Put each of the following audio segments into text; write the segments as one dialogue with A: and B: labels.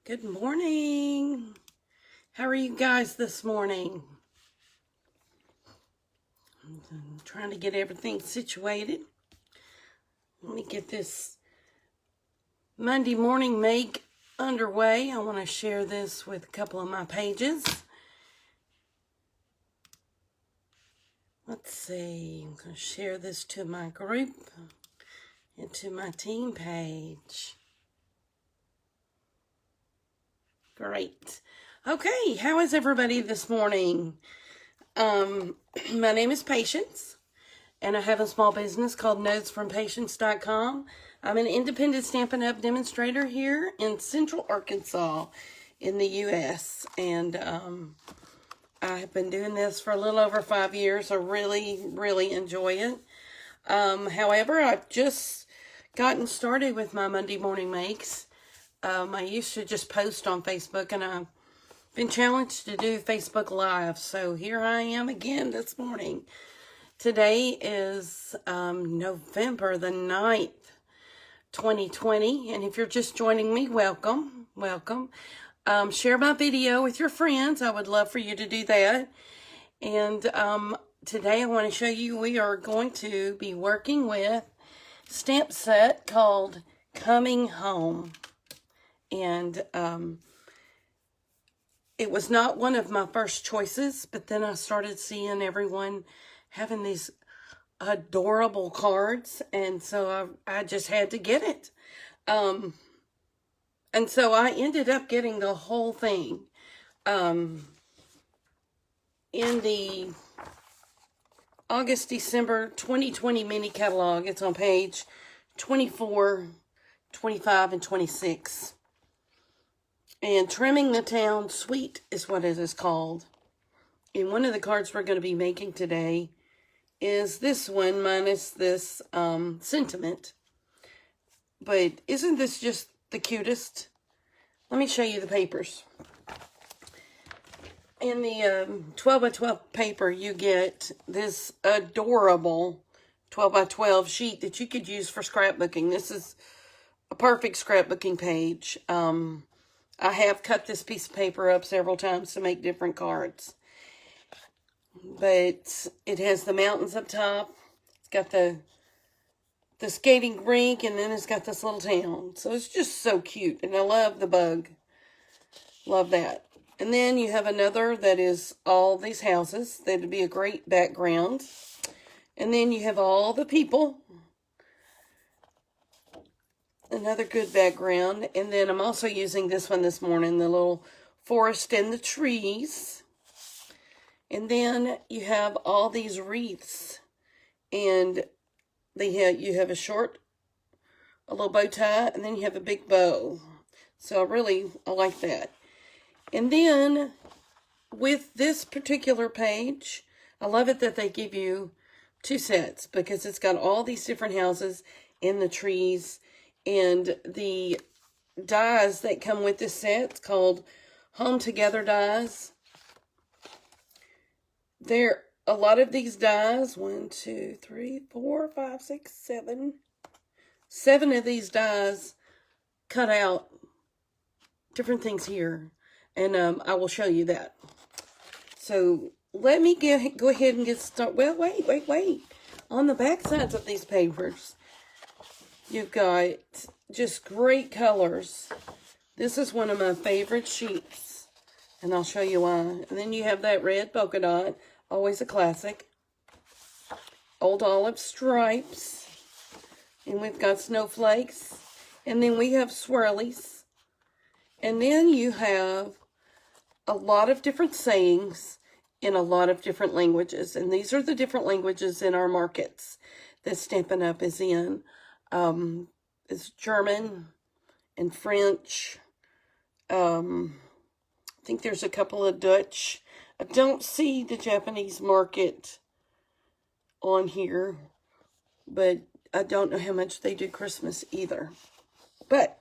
A: Good morning. How are you guys this morning? I'm trying to get everything situated. Let me get this Monday morning make underway. I want to share this with a couple of my pages. Let's see. I'm going to share this to my group and to my team page. Great. Okay, how is everybody this morning? My name is Patience, and I have a small business called notesfrompatience.com. I'm an independent Stampin' Up! Demonstrator here in Central Arkansas in the U.S., and I have been doing this for a little over 5 years. I really enjoy it. However, I've just gotten started with my Monday morning makes. I used to just post on Facebook, and I've been challenged to do Facebook Live, so here I am again this morning. Today is November the 9th, 2020, and if you're just joining me, welcome. Share my video with your friends. I would love for you to do that. And today I want to show you we are going to be working with stamp set called Coming Home. And it was not one of my first choices, but then I started seeing everyone having these adorable cards, and so I just had to get it. And so I ended up getting the whole thing in the August-December 2020 mini catalog. It's on page 24, 25, and 26. And Trimming the Town Suite is what it is called. And one of the cards we're going to be making today is this one minus this sentiment. But isn't this just the cutest? Let me show you the papers. In the 12 by 12 paper, you get this adorable 12 by 12 sheet that you could use for scrapbooking. This is a perfect scrapbooking page. I have cut this piece of paper up several times to make different cards. But it has the mountains up top. It's got the skating rink, and then it's got this little town. So it's just so cute. And I love the bug. Love that. And then you have another that is all these houses. That would be a great background. And then you have all the people. Another good background. And then I'm also using this one this morning, the little forest and the trees. And then you have all these wreaths. And you have a little bow tie, and then you have a big bow. So I like that. And then with this particular page, I love it that they give you 2 sets, because it's got all these different houses and the trees. And the dies that come with this set, it's called Home Together dies. There a lot of these dies, 1, 2, 3, 4, 5, 6, 7. 7 of these dies cut out different things here. And I will show you that. So let me go ahead and get started. Well, wait. On the back sides of these papers, you've got just great colors. This is one of my favorite sheets, and I'll show you why. And then you have that red polka dot, always a classic. Old olive stripes. And we've got snowflakes. And then we have swirlies. And then you have a lot of different sayings in a lot of different languages. And these are the different languages in our markets that Stampin' Up! Is in. It's German and French. I think there's a couple of Dutch. I don't see the Japanese market on here, but I don't know how much they do Christmas either. But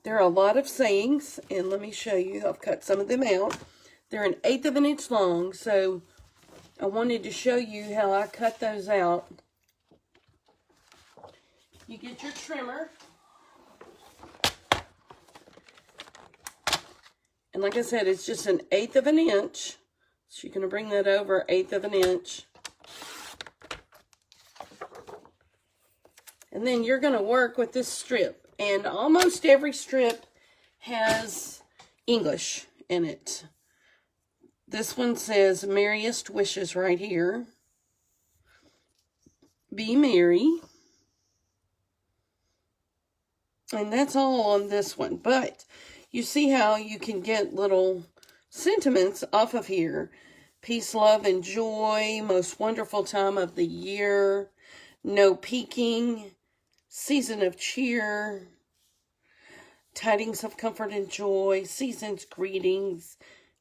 A: there are a lot of sayings, and let me show you. I've cut some of them out. They're 1/8 of an inch long, so I wanted to show you how I cut those out. You get your trimmer. And like I said, it's just 1/8 of an inch. So you're going to bring that over 1/8 of an inch. And then you're going to work with this strip. And almost every strip has English in it. This one says Merriest Wishes right here. Be merry. And that's all on this one. But you see how you can get little sentiments off of here. Peace, love, and joy. Most wonderful time of the year. No peeking. Season of cheer. Tidings of comfort and joy. Season's greetings.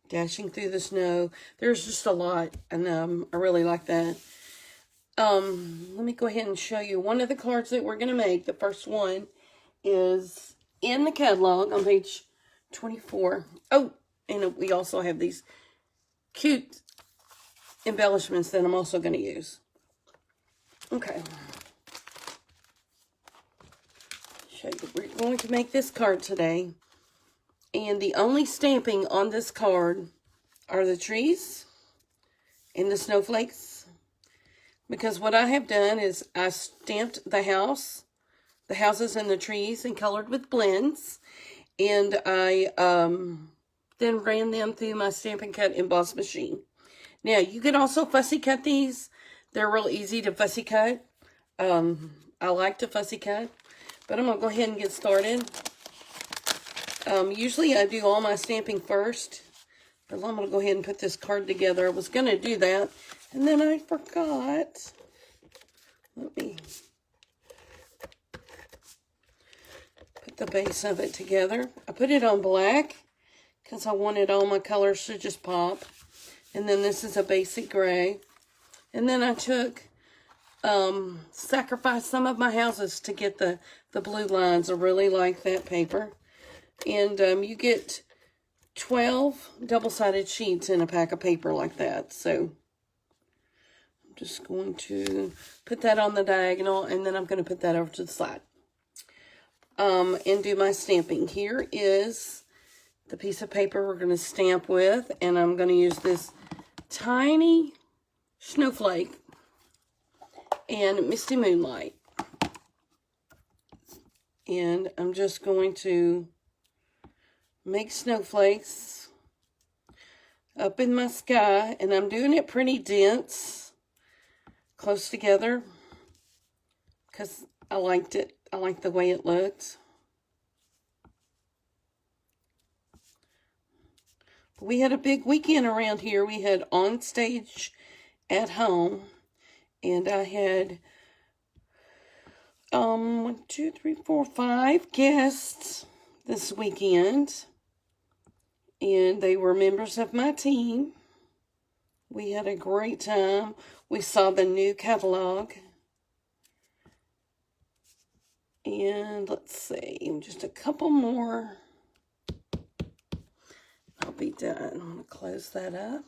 A: Dashing through the snow. There's just a lot. And I really like that. Let me go ahead and show you one of the cards that we're going to make. The first one is in the catalog on page 24. Oh, and we also have these cute embellishments that I'm also going to use. Okay. Show you. We're going to make this card today. And the only stamping on this card are the trees and the snowflakes. Because what I have done is I stamped the houses and the trees and colored with blends. And I then ran them through my Stampin' Cut emboss machine. Now, you can also fussy cut these. They're real easy to fussy cut. I like to fussy cut. But I'm going to go ahead and get started. Usually I do all my stamping first. But I'm going to go ahead and put this card together. I was going to do that. And then I forgot. Let me put the base of it together. I put it on black because I wanted all my colors to just pop. And then this is a basic gray. And then I took, sacrificed some of my houses to get the blue lines. I really like that paper. And you get 12 double-sided sheets in a pack of paper like that. So I'm just going to put that on the diagonal, and then I'm going to put that over to the side. And do my stamping. Here is the piece of paper we're going to stamp with, and I'm going to use this tiny snowflake and Misty Moonlight. And I'm just going to make snowflakes up in my sky, and I'm doing it pretty dense, close together, because I liked it. I like the way it looked. We had a big weekend around here. We had On Stage at Home, and I had 1, 2, 3, 4, 5 guests this weekend. And they were members of my team. We had a great time. We saw the new catalog. And let's see, just a couple more. I'll be done. I'm going to close that up.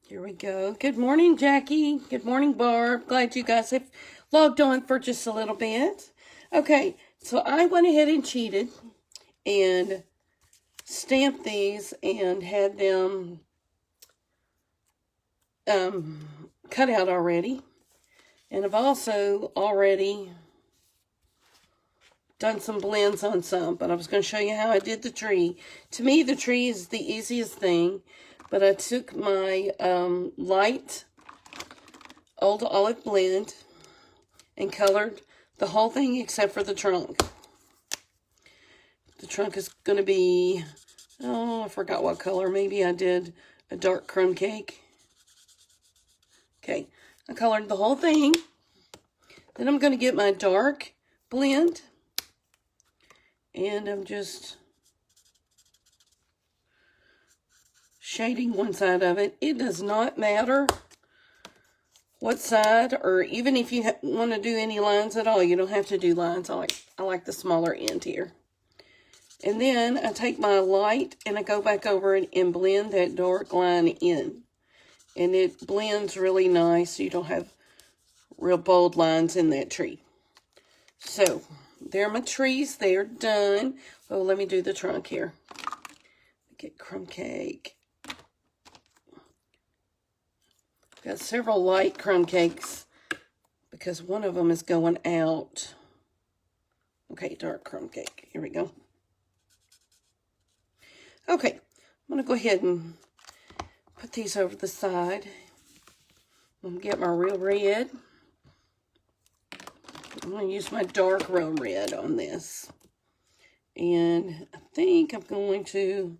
A: Here we go. Good morning, Jackie. Good morning, Barb. Glad you guys have logged on for just a little bit. Okay, so I went ahead and cheated and stamped these and had them cut out already. And I've also already done some blends on some, but I was going to show you how I did the tree. To me, the tree is the easiest thing, but I took my light Old Olive blend and colored the whole thing except for the trunk. The trunk is going to be, oh, I forgot what color. Maybe I did a dark crumb cake. Okay, I colored the whole thing. Then I'm going to get my dark blend. And I'm just shading one side of it. It does not matter what side, or even if you want to do any lines at all, you don't have to do lines. I like the smaller end here. And then I take my light and I go back over it and blend that dark line in. And it blends really nice, so you don't have real bold lines in that tree. So, there are my trees. They're done. Oh, let me do the trunk here. Get crumb cake. Got several light crumb cakes because one of them is going out. Okay, dark crumb cake. Here we go. Okay, I'm going to go ahead and put these over the side. I'm going to get my real red. I'm going to use my dark real red on this. And I think I'm going to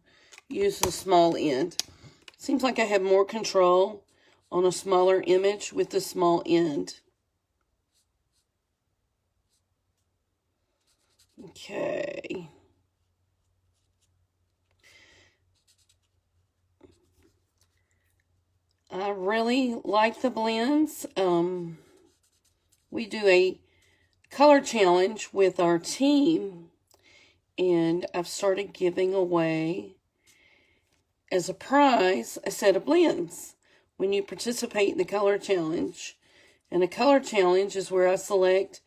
A: use the small end. Seems like I have more control on a smaller image with the small end. Okay. I really like the blends. We do a color challenge with our team, and I've started giving away as a prize a set of blends when you participate in the color challenge. And a color challenge is where I select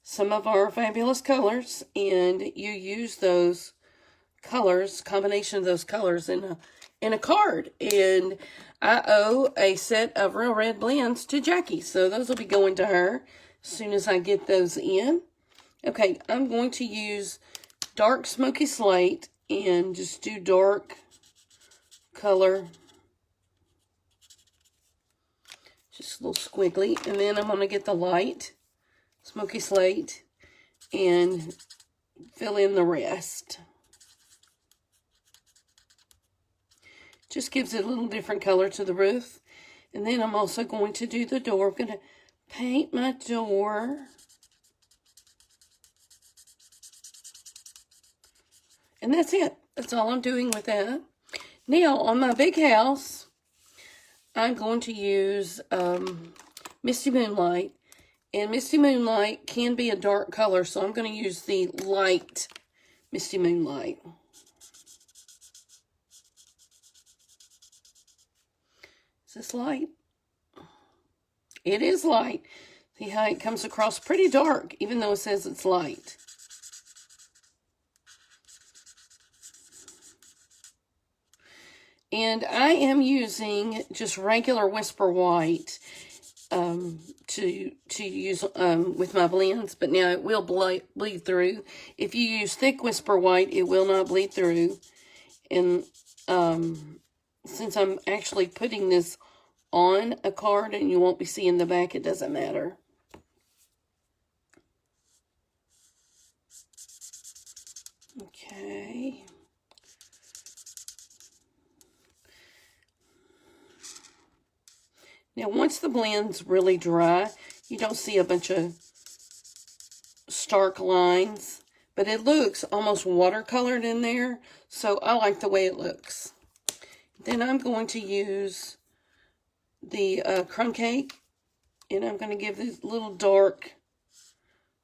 A: some of our fabulous colors, and you use those colors, combination of those colors in a card. And I owe a set of Real Red blends to Jackie, so those will be going to her as soon as I get those in. Okay, I'm going to use dark smoky slate and just do dark color, just a little squiggly, and then I'm going to get the light smoky slate and fill in the rest. Just gives it a little different color to the roof. And then I'm also going to do the door. I'm going to paint my door. And that's it. That's all I'm doing with that. Now, on my big house, I'm going to use Misty Moonlight. And Misty Moonlight can be a dark color, so I'm going to use the light Misty Moonlight. Is this light? It is light. See how it comes across pretty dark, even though it says it's light. And I am using just regular Whisper White to use with my blends, but now it will bleed through. If you use thick Whisper White, it will not bleed through. And since I'm actually putting this on a card and you won't be seeing the back, it doesn't matter. Okay. Now, once the blend's really dry, you don't see a bunch of stark lines, but it looks almost watercolored in there, so I like the way it looks. Then I'm going to use the crumb cake, and I'm going to give this little dark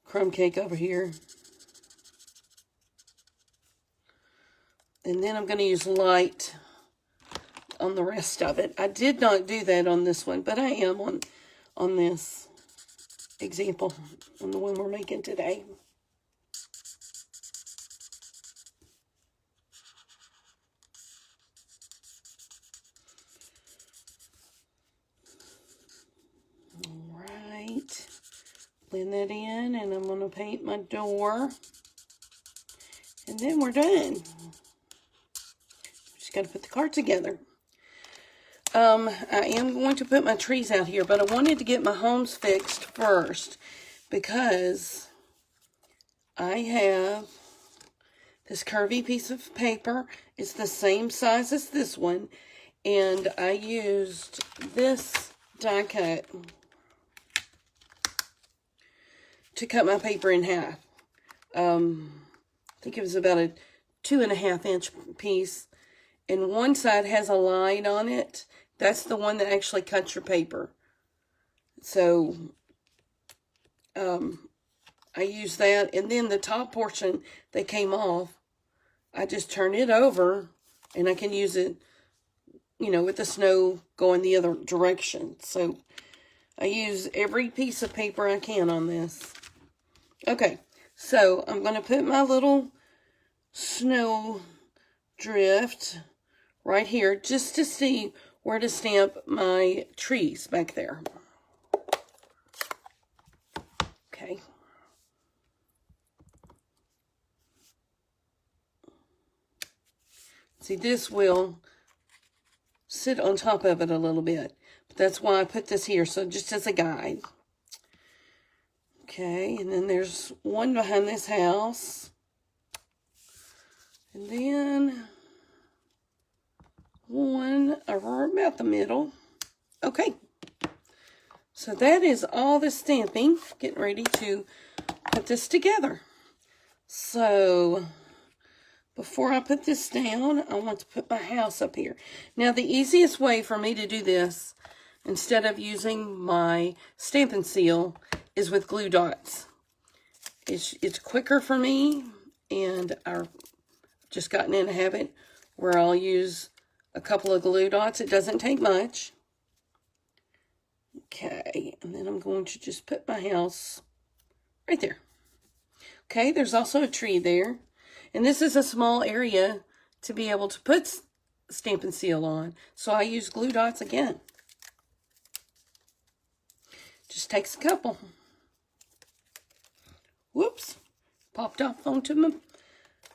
A: crumb cake over here. And then I'm going to use light on the rest of it. I did not do that on this one, but I am on this example, on the one we're making today. All right, blend that in, and I'm going to paint my door, and then we're done. Just got to put the card together. I am going to put my trees out here, but I wanted to get my homes fixed first because I have this curvy piece of paper. It's the same size as this one, and I used this die cut to cut my paper in half. I think it was about a 2.5 inch piece, and one side has a line on it. That's the one that actually cuts your paper. So, I use that, and then the top portion that came off, I just turn it over, and I can use it, you know, with the snow going the other direction. So, I use every piece of paper I can on this. Okay, so I'm going to put my little snow drift right here just to see where to stamp my trees back there. Okay. See, this will sit on top of it a little bit. But that's why I put this here, so just as a guide. Okay, and then there's one behind this house. And then one over about the middle. Okay, so that is all the stamping. Getting ready to put this together. So before I put this down, I want to put my house up here. Now, the easiest way for me to do this, instead of using my Stampin' Seal, is with glue dots. It's quicker for me, and I've just gotten in a habit where I'll use a couple of glue dots. It doesn't take much. Okay, and then I'm going to just put my house right there. Okay, there's also a tree there. And this is a small area to be able to put Stampin' Seal on. So I use glue dots again. Just takes a couple. Whoops. Popped off onto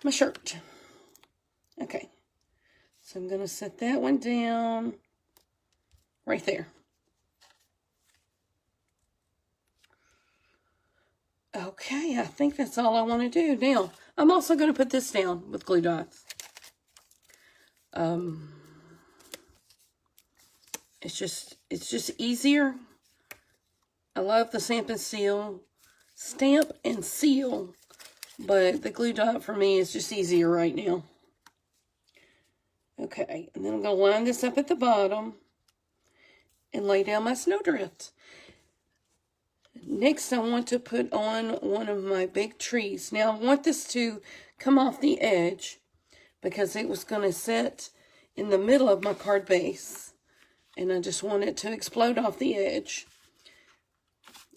A: my shirt. Okay. So I'm going to set that one down right there. Okay, I think that's all I want to do. Now, I'm also going to put this down with glue dots. It's just easier. I love the Stampin' Seal. Stamp and seal. But the glue dot for me is just easier right now. Okay, and then I'm going to line this up at the bottom and lay down my snowdrift. Next, I want to put on one of my big trees. Now, I want this to come off the edge because it was going to sit in the middle of my card base. And I just want it to explode off the edge.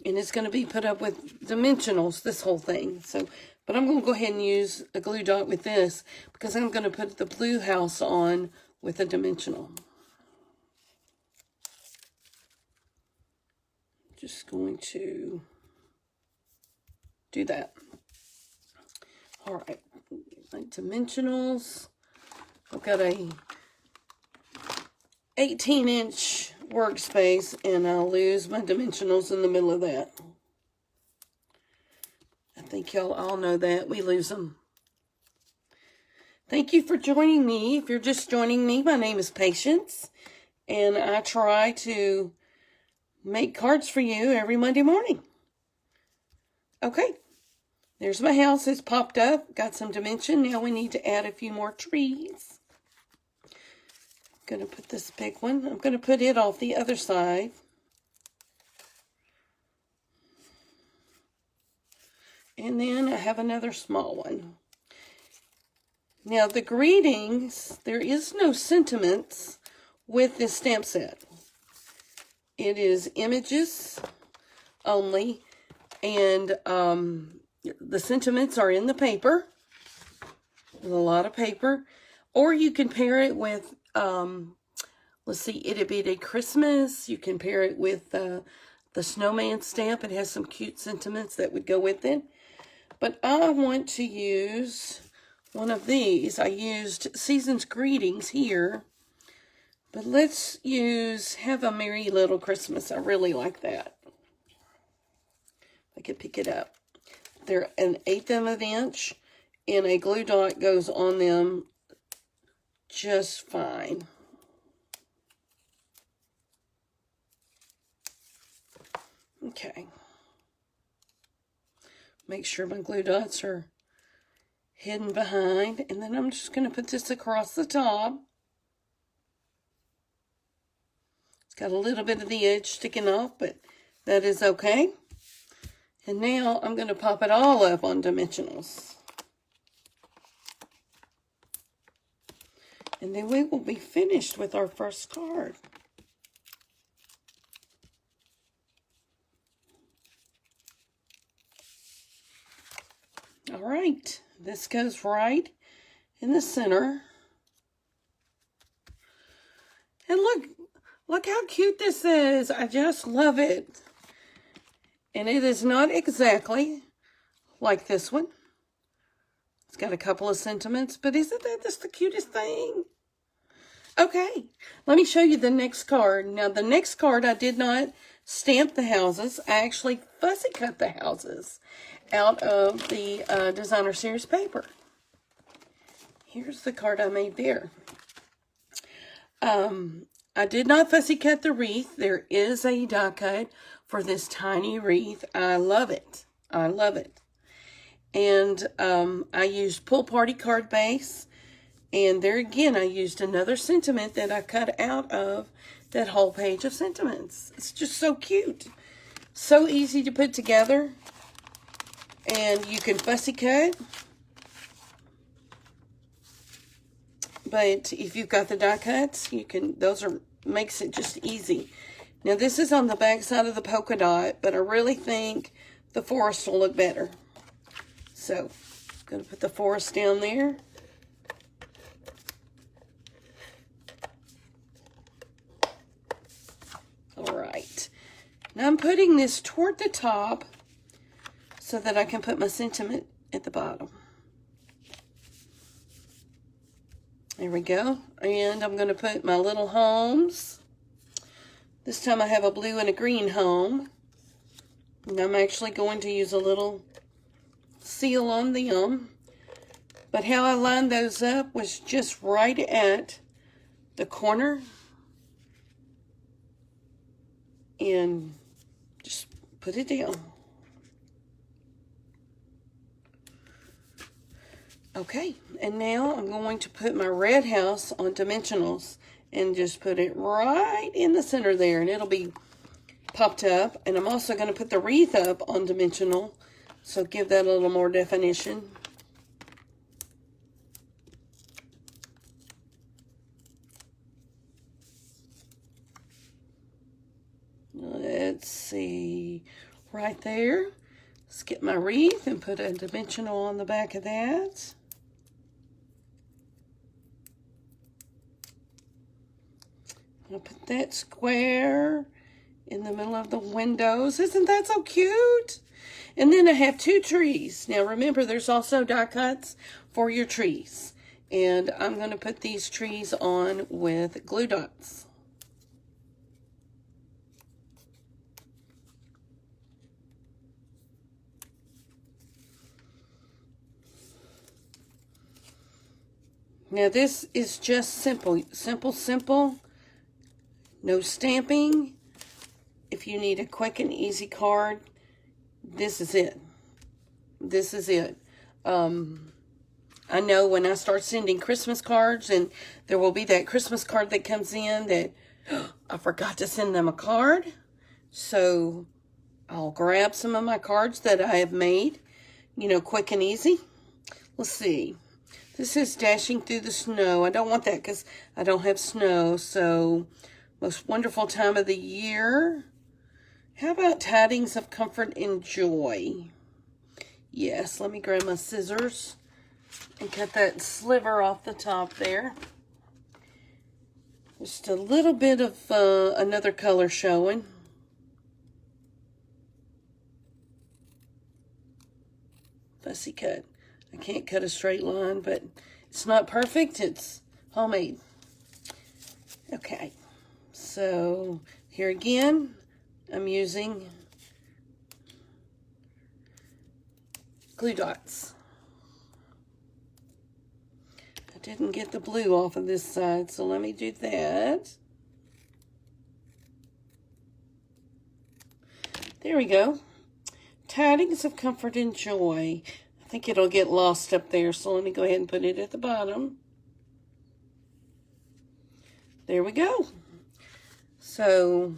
A: And it's going to be put up with dimensionals, this whole thing. But I'm going to go ahead and use a glue dot with this because I'm going to put the blue house on with a dimensional. Just going to do that. All right, my dimensionals. I've got a 18-inch workspace, and I'll lose my dimensionals in the middle of that. I think y'all all know that. We lose them. Thank you for joining me. If you're just joining me, my name is Patience, and I try to make cards for you every Monday morning. Okay, there's my house. It's popped up. Got some dimension. Now we need to add a few more trees. I'm going to put this big one. I'm going to put it off the other side. And then I have another small one. Now the greetings, there is no sentiments with this stamp set. It is images only, and the sentiments are in the paper. There's a lot of paper. Or you can pair it with, let's see, Itty Bitty Christmas. You can pair it with the snowman stamp. It has some cute sentiments that would go with it. But I want to use one of these. I used Season's Greetings here. But let's use Have a Merry Little Christmas. I really like that. I could pick it up. They're 1/8 of an inch, and a glue dot goes on them just fine. Okay. Make sure my glue dots are hidden behind, and then I'm just going to put this across the top. Got a little bit of the edge sticking off, but that is okay. And now I'm going to pop it all up on dimensionals. And then we will be finished with our first card. All right, this goes right in the center. And look how cute this is. I just love it. And it is not exactly like this one. It's got a couple of sentiments, but isn't that just the cutest thing? Okay, let me show you the next card. Now, the next card, I did not stamp the houses. I actually fussy cut the houses out of the Designer Series paper. Here's the card I made there. I did not fussy cut the wreath. There is a die cut for this tiny wreath. I love it. I love it. And I used Pool Party card base. And there again, I used another sentiment that I cut out of that whole page of sentiments. It's just so cute. So easy to put together. And you can fussy cut. But if you've got the die cuts, you can, makes it just easy. Now this is on the back side of the polka dot, but I really think the forest will look better. So, I'm going to put the forest down there. Alright. Now I'm putting this toward the top so that I can put my sentiment at the bottom. There we go. And I'm going to put my little homes. This time I have a blue and a green home. And I'm actually going to use a little seal on them. But how I lined those up was just right at the corner. And just put it down. Okay, and now I'm going to put my red house on dimensionals and just put it right in the center there, and it'll be popped up. And I'm also going to put the wreath up on dimensional, so give that a little more definition. Let's see, right there. Let's get my wreath and put a dimensional on the back of that. I'll put that square in the middle of the windows. Isn't that so cute? And then I have two trees. Now remember, there's also die cuts for your trees. And I'm going to put these trees on with glue dots. Now this is just simple. Simple. No stamping. If you need a quick and easy card, this is it. This is it. I know when I start sending Christmas cards, and there will be that Christmas card that comes in that I forgot to send them a card. So I'll grab some of my cards that I have made, you know, quick and easy. Let's see. This is Dashing Through the Snow. I don't want that because I don't have snow. So, most wonderful time of the year. How about Tidings of Comfort and Joy? Yes, let me grab my scissors and cut that sliver off the top there. Just a little bit of another color showing. Fussy cut. I can't cut a straight line, but it's not perfect. It's homemade. Okay. So here again, I'm using glue dots. I didn't get the blue off of this side, so let me do that. There we go. Tidings of Comfort and Joy. I think it'll get lost up there, so let me go ahead and put it at the bottom. There we go. So,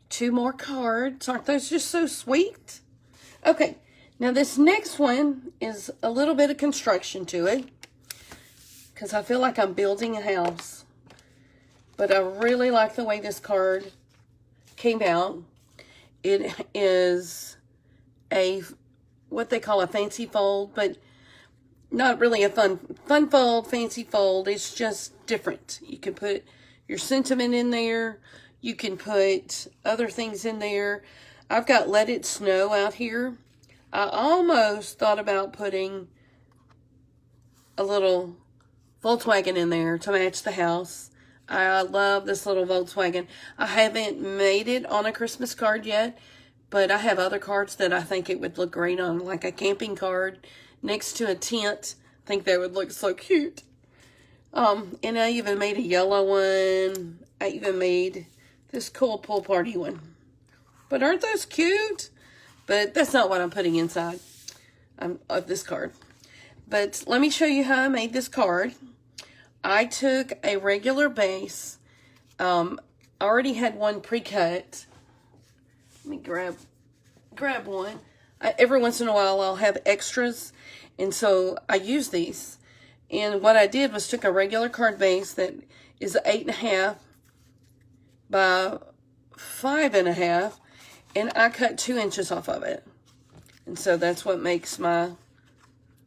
A: 2 more cards. Aren't those just so sweet? Okay, now this next one is a little bit of construction to it, because I feel like I'm building a house. But I really like the way this card came out. It is a what they call a fancy fold, but not really a fun fold, fancy fold. It's just different. You can put your sentiment in there. You can put other things in there. I've got Let It Snow out here. I almost thought about putting a little Volkswagen in there to match the house. I love this little Volkswagen. I haven't made it on a Christmas card yet, but I have other cards that I think it would look great on, like a camping card next to a tent. I think that would look so cute. And I even made a yellow one. I even made this cool pool party one. But aren't those cute? But that's not what I'm putting inside of this card. But let me show you how I made this card. I took a regular base. I already had one pre-cut. Let me grab one. Every once in a while I'll have extras, and so I use these. And what I did was took a regular card base that is 8.5 by 5.5, and I cut 2 inches off of it. And so that's what makes my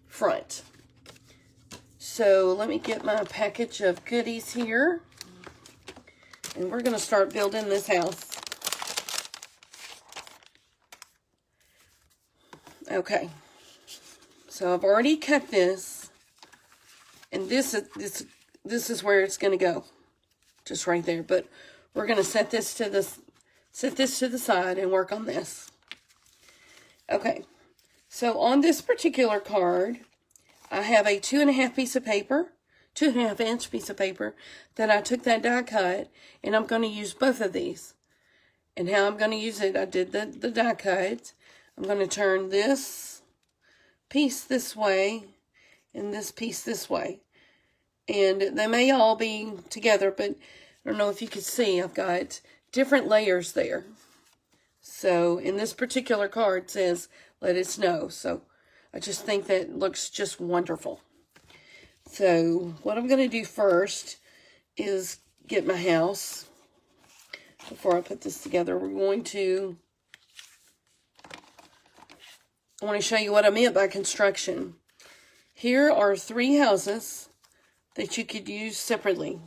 A: front. So let me get my package of goodies here, and we're going to start building this house. Okay, so I've already cut this, and this is where it's going to go, just right there. But we're going to set this to the side and work on this. Okay, so on this particular card, I have a 2.5 piece of paper, 2.5 inch piece of paper that I took that die cut, and I'm going to use both of these. And how I'm going to use it, I did the die cut. I'm going to turn this piece this way and this piece this way. And they may all be together, but I don't know if you can see, I've got different layers there. So in this particular card it says, Let It Snow. So I just think that looks just wonderful. So what I'm going to do first is get my house. Before I put this together, I want to show you what I meant by construction. Here are 3 houses that you could use separately.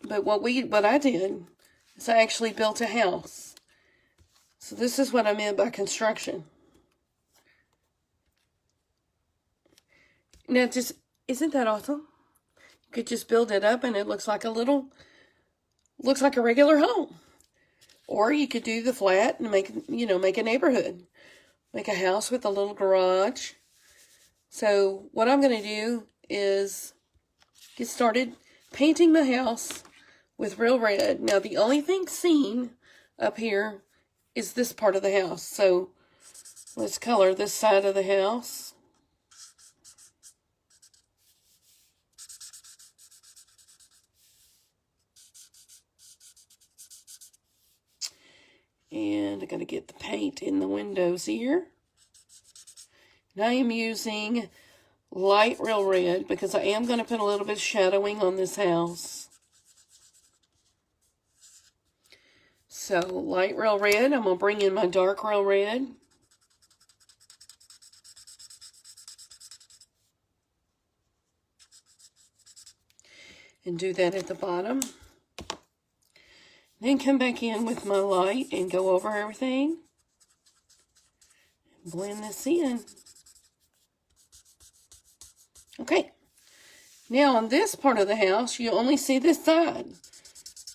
A: But what I did is I actually built a house. So this is what I meant by construction. Now, isn't that awesome? You could just build it up and it looks like a regular home. Or you could do the flat and make a neighborhood. Make a house with a little garage. So what I'm going to do is get started painting my house with real red. Now the only thing seen up here is this part of the house. So let's color this side of the house. And I got to get the paint in the windows here. And I am using light real red because I am going to put a little bit of shadowing on this house. So light real red. I'm going to bring in my dark real red. And do that at the bottom. Then come back in with my light and go over everything. Blend this in. Okay. Now on this part of the house, you only see this side.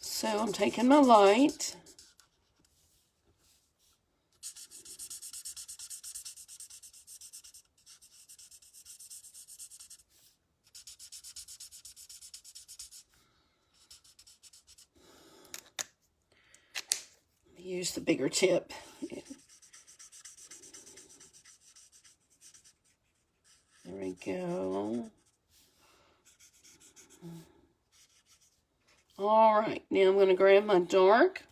A: So I'm taking my light. Use the bigger tip. There we go. All right, now I'm going to grab my dark,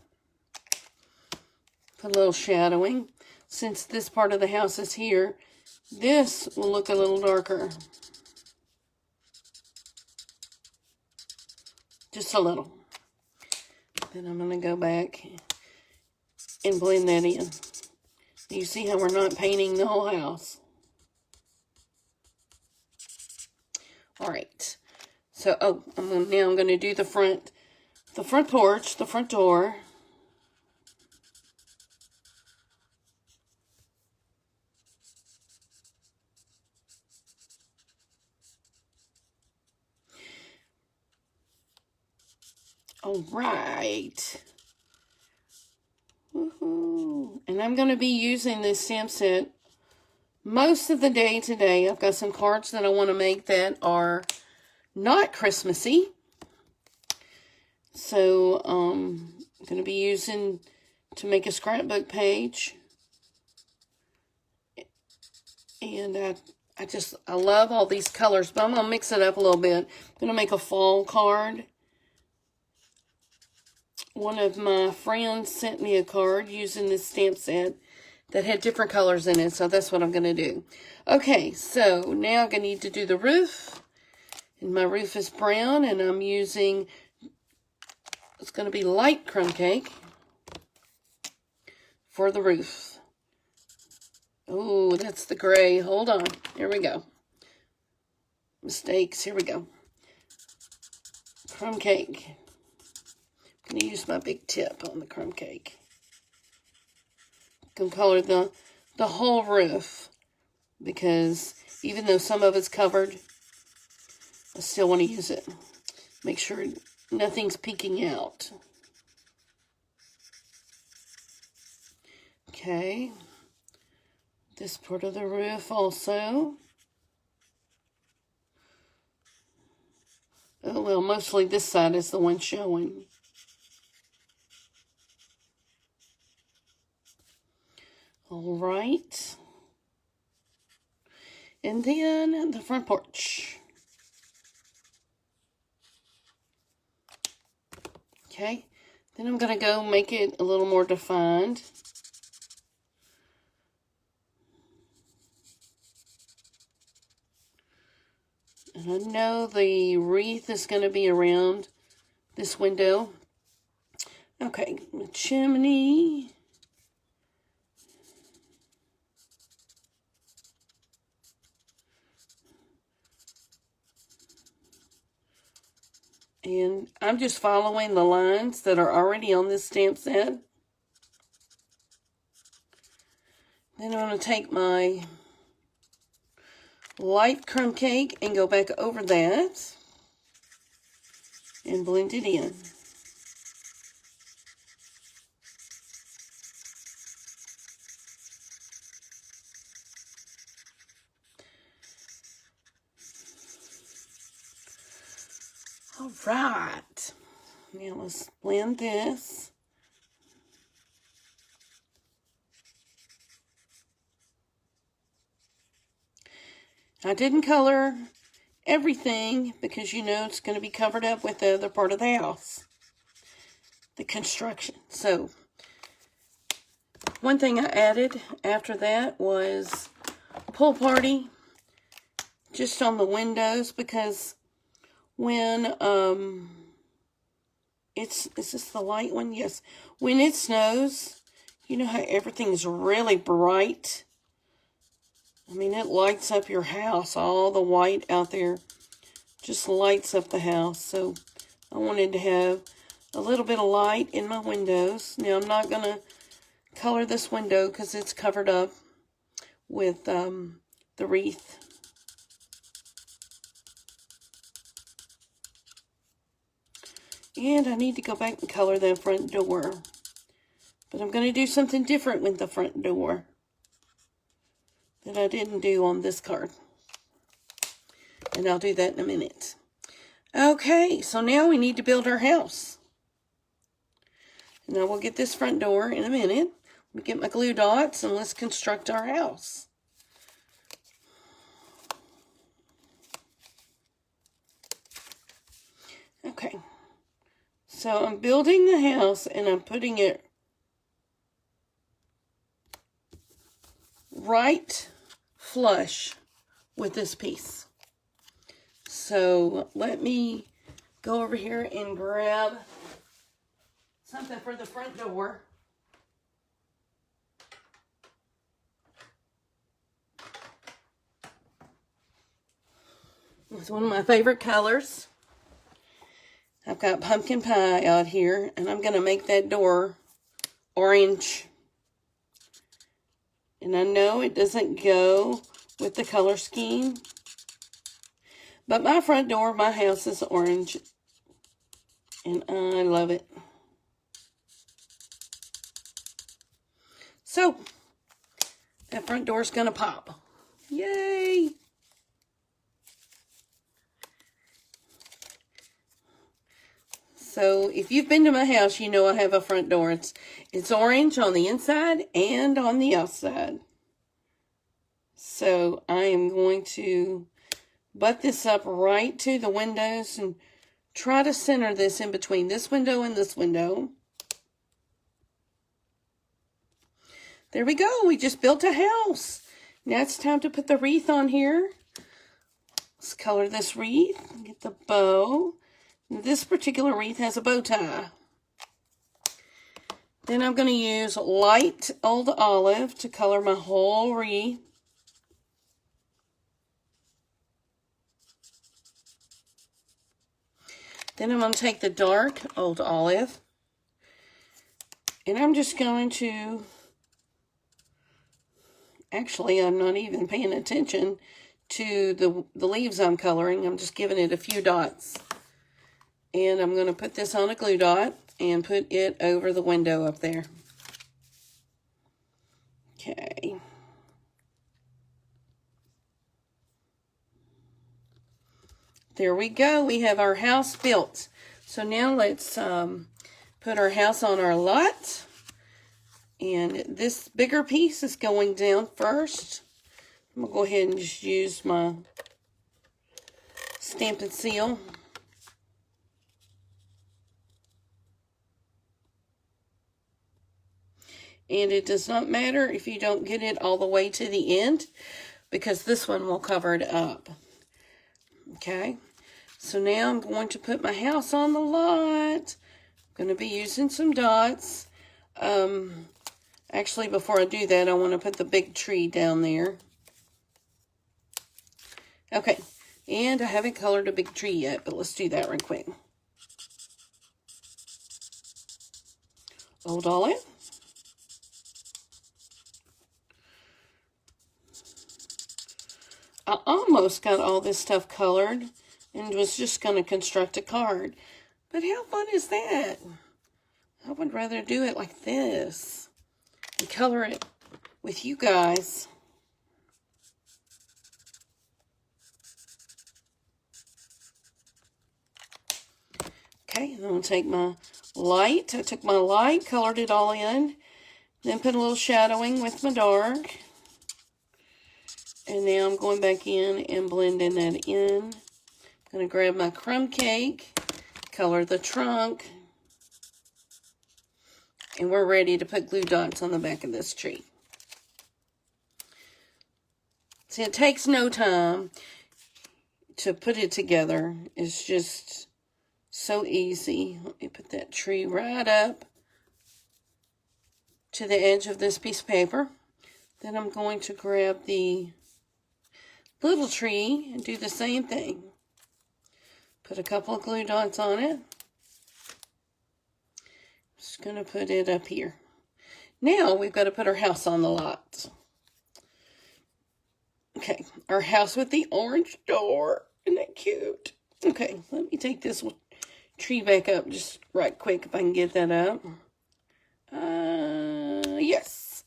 A: put a little shadowing. Since this part of the house is here, this will look a little darker. Just a little. Then I'm going to go back and blend that in. You see how we're not painting the whole house. All right. So, now I'm going to do the front porch, the front door. All right. Woohoo. And I'm going to be using this stamp set most of the day today. I've got some cards that I want to make that are not Christmassy. So, I'm going to be using to make a scrapbook page. And I love all these colors, but I'm going to mix it up a little bit. I'm going to make a fall card. One of my friends sent me a card using this stamp set that had different colors in it, so that's what I'm going to do. Okay, so now I'm going to need to do the roof. And my roof is brown, and I'm using, it's going to be light crumb cake for the roof. Oh, that's the gray. Hold on. Here we go. Mistakes. Here we go. Crumb cake. I'm going to use my big tip on the crumb cake. I'm going to color the whole roof, because even though some of it's covered, I still want to use it. Make sure nothing's peeking out. Okay. This part of the roof also. Oh, well, mostly this side is the one showing. All right. And then the front porch. Okay. Then I'm going to go make it a little more defined. And I know the wreath is going to be around this window. Okay, the chimney. And I'm just following the lines that are already on this stamp set. Then I'm going to take my light crumb cake and go back over that and blend it in. All right, now let's blend this. I didn't color everything because you know it's going to be covered up with the other part of the house, the construction. So one thing I added after that was pool party just on the windows, because when is this the light one? Yes. When it snows, you know how everything's really bright? I mean, it lights up your house. All the white out there just lights up the house. So I wanted to have a little bit of light in my windows. Now, I'm not going to color this window because it's covered up with the wreath. And I need to go back and color that front door. But I'm going to do something different with the front door that I didn't do on this card. And I'll do that in a minute. Okay, so now we need to build our house. And I will get this front door in a minute. Let me get my glue dots and let's construct our house. Okay, so I'm building the house and I'm putting it right flush with this piece. So let me go over here and grab something for the front door. It's one of my favorite colors. I've got pumpkin pie out here, and I'm going to make that door orange. And I know it doesn't go with the color scheme, but my front door of my house is orange, and I love it. So, that front door's going to pop. Yay! So, if you've been to my house, you know I have a front door. It's orange on the inside and on the outside. So, I am going to butt this up right to the windows and try to center this in between this window and this window. There we go. We just built a house. Now it's time to put the wreath on here. Let's color this wreath. Get the bow. This particular wreath has a bow tie. Then I'm going to use light old olive to color my whole wreath. Then I'm going to take the dark old olive, and I'm just going to, actually I'm not even paying attention to the leaves I'm coloring. I'm just giving it a few dots. And I'm going to put this on a glue dot and put it over the window up there. Okay. There we go. We have our house built. So now let's put our house on our lot. And this bigger piece is going down first. I'm going to go ahead and just use my Stampin' Seal. And it does not matter if you don't get it all the way to the end, because this one will cover it up. Okay, so now I'm going to put my house on the lot. I'm going to be using some dots. Actually, before I do that, I want to put the big tree down there. Okay, and I haven't colored a big tree yet, but let's do that right quick. Old olive. I almost got all this stuff colored and was just going to construct a card. But how fun is that? I would rather do it like this and color it with you guys. Okay, I'm going to take my light. I took my light, colored it all in, then put a little shadowing with my dark. And now I'm going back in and blending that in. I'm going to grab my crumb cake, color the trunk, and we're ready to put glue dots on the back of this tree. See, it takes no time to put it together. It's just so easy. Let me put that tree right up to the edge of this piece of paper. Then I'm going to grab the little tree and do the same thing. Put a couple of glue dots on it. Just going to put it up here. Now we've got to put our house on the lot. Okay, our house with the orange door. Isn't that cute? Okay, let me take this tree back up just right quick if I can get that up. Yes.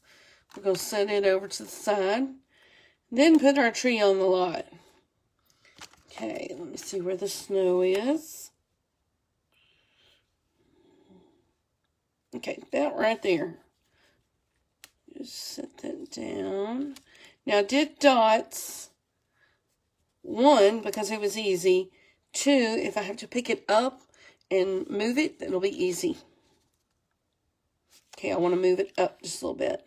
A: We're going to set it over to the side. Then put our tree on the lot. Okay, let me see where the snow is. Okay, that right there. Just set that down. Now, I did dots. 1, because it was easy. 2, if I have to pick it up and move it, it'll be easy. Okay, I want to move it up just a little bit.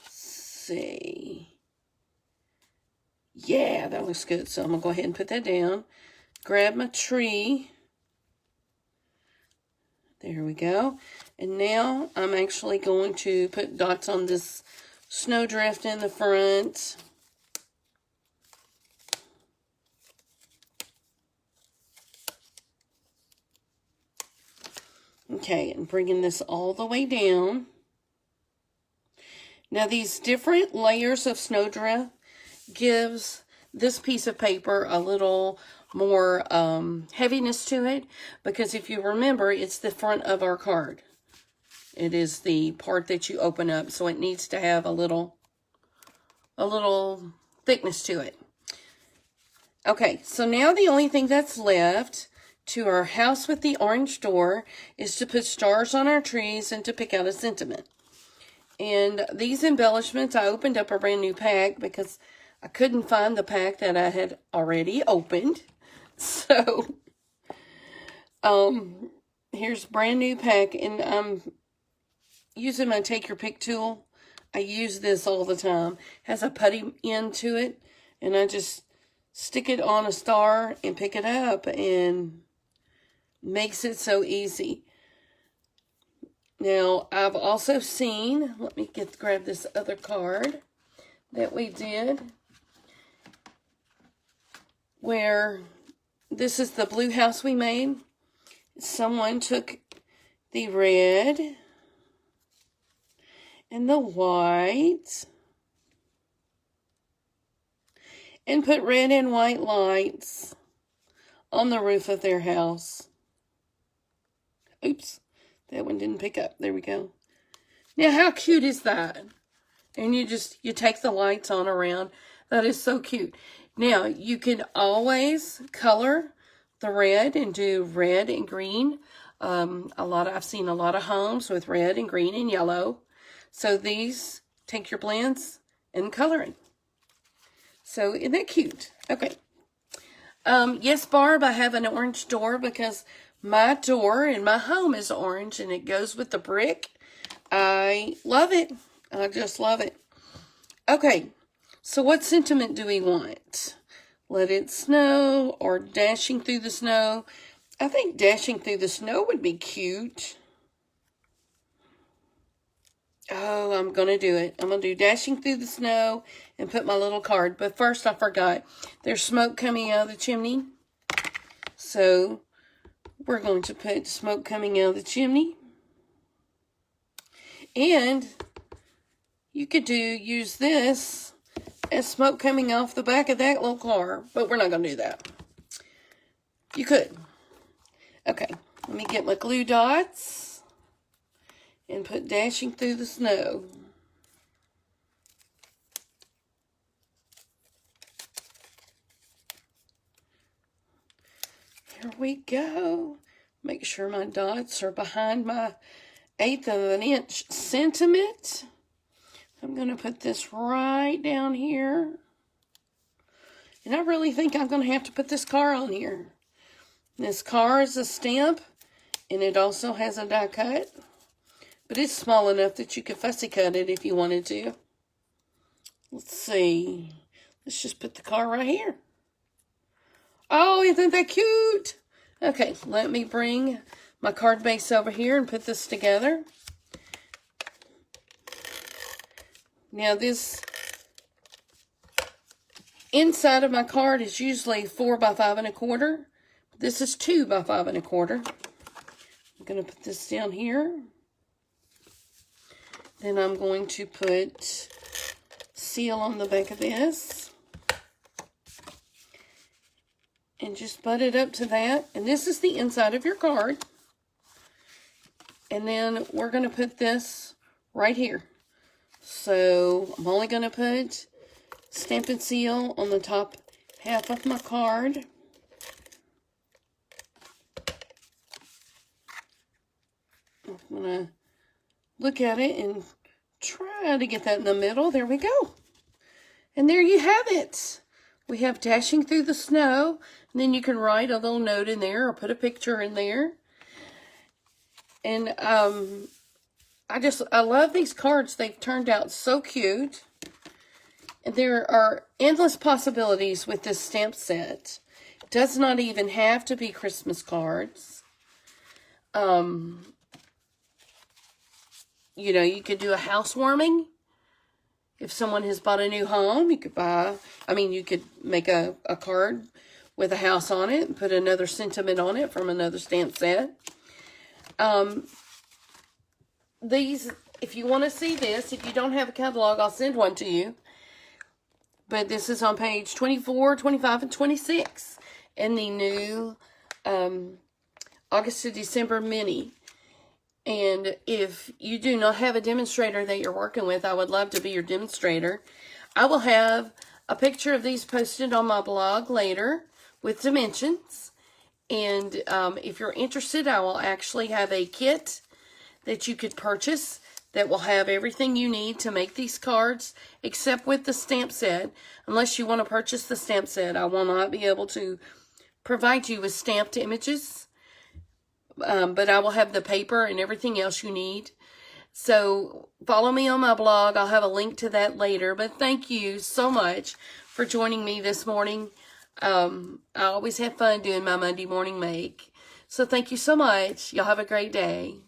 A: See. Yeah, that looks good. So I'm going to go ahead and put that down. Grab my tree. There we go. And now I'm actually going to put dots on this snowdrift in the front. Okay, and bringing this all the way down. Now these different layers of snowdrift gives this piece of paper a little more heaviness to it, because if you remember, it's the front of our card. It is the part that you open up, so it needs to have a little thickness to it. Okay, so now the only thing that's left to our house with the orange door is to put stars on our trees and to pick out a sentiment. And these embellishments, I opened up a brand new pack because I couldn't find the pack that I had already opened. So, here's a brand new pack, and I'm using my Take Your Pick tool. I use this all the time. It has a putty end to it, and I just stick it on a star and pick it up, and makes it so easy. Now, I've also seen, let me grab this other card that we did, where this is the blue house we made. Someone took the red and the white and put red and white lights on the roof of their house. Oops, that one didn't pick up. There we go. Now, how cute is that? And you take the lights on around. That is so cute. Now, you can always color the red and do red and green. I've seen a lot of homes with red and green and yellow. So these, take your blends and color it. So, isn't that cute? Okay. Yes, Barb, I have an orange door because my door in my home is orange and it goes with the brick. I love it. I just love it. Okay, so what sentiment do we want? Let it snow or dashing through the snow? I think dashing through the snow would be cute. Oh, I'm going to do it. I'm going to do dashing through the snow and put my little card. But first, I forgot. There's smoke coming out of the chimney. So, we're going to put smoke coming out of the chimney. And you could use this as smoke coming off the back of that little car. But we're not going to do that. You could. Okay, let me get my glue dots and put dashing through the snow. Here we go. Make sure my dots are behind my 1/8 of an inch sentiment. I'm going to put this right down here. And I really think I'm going to have to put this car on here. This car is a stamp, and it also has a die cut. But it's small enough that you could fussy cut it if you wanted to. Let's see. Let's just put the car right here. Oh, isn't that cute? Okay, let me bring my card base over here and put this together. Now this inside of my card is usually 4 by 5 1/4. This is 2 by 5 1/4. I'm going to put this down here. Then I'm going to put seal on the back of this. And just butt it up to that. And this is the inside of your card. And then we're going to put this right here. So I'm only going to put Stampin' Seal on the top half of my card. I'm going to look at it and try to get that in the middle. There we go. And there you have it. We have dashing through the snow. And then you can write a little note in there or put a picture in there. And I love these cards. They've turned out so cute. And there are endless possibilities with this stamp set. It does not even have to be Christmas cards. You know, you could do a housewarming. If someone has bought a new home, you could make a card with a house on it and put another sentiment on it from another stamp set. These, if you want to see this, if you don't have a catalog, I'll send one to you. But this is on page 24, 25, and 26 in the new August to December mini. And if you do not have a demonstrator that you're working with, I would love to be your demonstrator. I will have a picture of these posted on my blog later with dimensions. And if you're interested, I will actually have a kit that you could purchase that will have everything you need to make these cards, except with the stamp set. Unless you want to purchase the stamp set, I will not be able to provide you with stamped images. But I will have the paper and everything else you need. So follow me on my blog. I'll have a link to that later. But thank you so much for joining me this morning. I always have fun doing my Monday morning make. So thank you so much. Y'all have a great day.